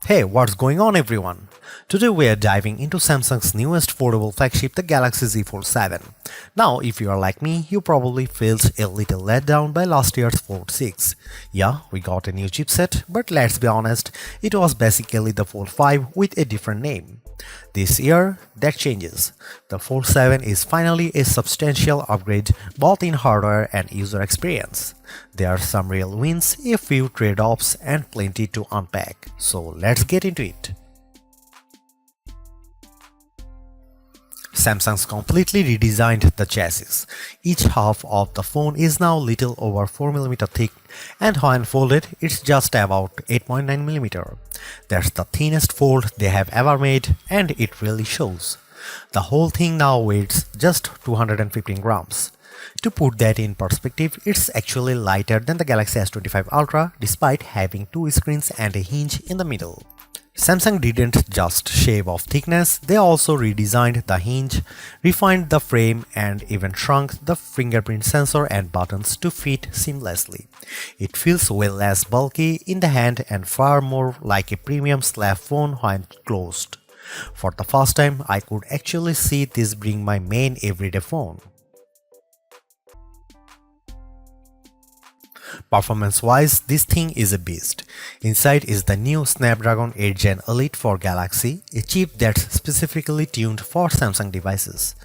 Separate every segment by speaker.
Speaker 1: Hey, what's going on everyone? Today we are diving into Samsung's newest foldable flagship, the Galaxy Z Fold 7. Now, if you are like me, you probably felt a little let down by last year's Fold 6. Yeah, we got a new chipset, but let's be honest, it was basically the Fold 5 with a different name. This year, that changes. The Fold 7 is finally a substantial upgrade both in hardware and user experience. There are some real wins, a few trade-offs, and plenty to unpack. So let's get into it. Samsung's completely redesigned the chassis. Each half of the phone is now little over 4mm thick, and when folded, it's just about 8.9mm. That's the thinnest fold they have ever made, and it really shows. The whole thing now weighs just 215 grams. To put that in perspective, it's actually lighter than the Galaxy S25 Ultra despite having two screens and a hinge in the middle. Samsung didn't just shave off thickness, they also redesigned the hinge, refined the frame, and even shrunk the fingerprint sensor and buttons to fit seamlessly. It feels way less bulky in the hand and far more like a premium slab phone when closed. For the first time, I could actually see this being my main everyday phone. Performance-wise, this thing is a beast. Inside is the new Snapdragon 8 Gen Elite for Galaxy, a chip that's specifically tuned for Samsung devices.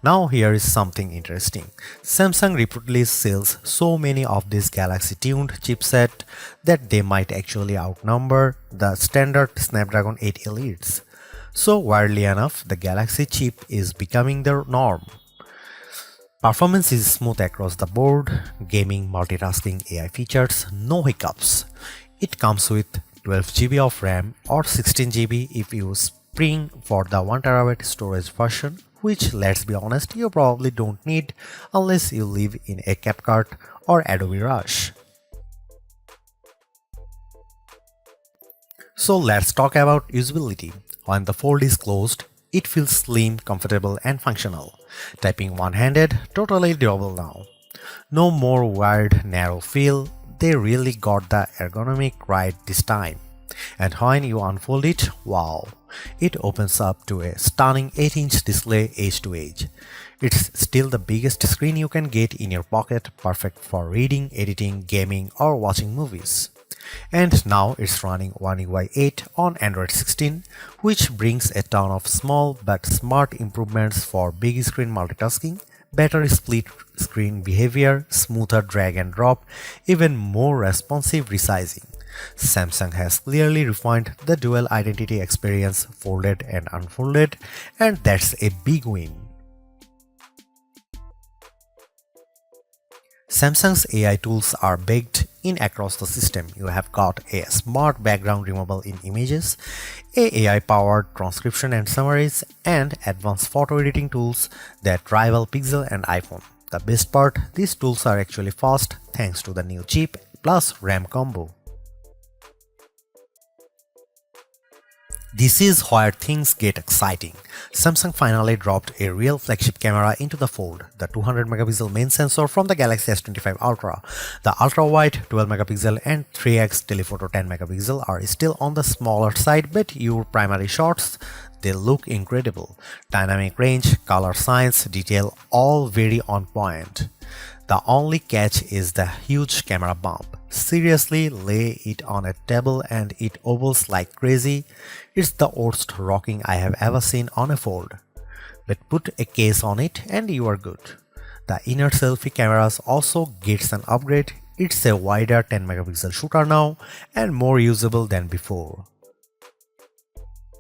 Speaker 1: Now here is something interesting. Samsung reportedly sells so many of these Galaxy-tuned chipset that they might actually outnumber the standard Snapdragon 8 Elites. So weirdly enough, the Galaxy chip is becoming the norm. Performance is smooth across the board, gaming, multitasking, AI features, no hiccups. It comes with 12GB of RAM or 16GB if you spring for the 1TB storage version, which, let's be honest, you probably don't need unless you live in a CapCut or Adobe Rush. So let's talk about usability. When the fold is closed, it feels slim, comfortable, and functional. Typing one-handed, totally doable now. No more weird, narrow feel, they really got the ergonomic right this time. And when you unfold it, wow, it opens up to a stunning 8-inch display edge to edge. It's still the biggest screen you can get in your pocket, perfect for reading, editing, gaming, or watching movies. And now it's running One UI 8 on Android 16, which brings a ton of small but smart improvements for big screen multitasking, better split screen behavior, smoother drag and drop, even more responsive resizing. Samsung has clearly refined the dual identity experience, folded and unfolded, and that's a big win. Samsung's AI tools are baked in across the system. You have got a smart background removal in images, AI-powered transcription and summaries, and advanced photo editing tools that rival Pixel and iPhone. The best part, these tools are actually fast thanks to the new chip plus RAM combo. This is where things get exciting. Samsung finally dropped a real flagship camera into the fold, the 200MP main sensor from the Galaxy S25 Ultra. The ultra-wide 12MP and 3x telephoto 10MP are still on the smaller side, but your primary shots, they look incredible. Dynamic range, color science, detail, all very on point. The only catch is the huge camera bump. Seriously, lay it on a table and it ovals like crazy. It's the worst rocking I have ever seen on a fold. But put a case on it and you are good. The inner selfie cameras also gets an upgrade. It's a wider 10MP shooter now and more usable than before.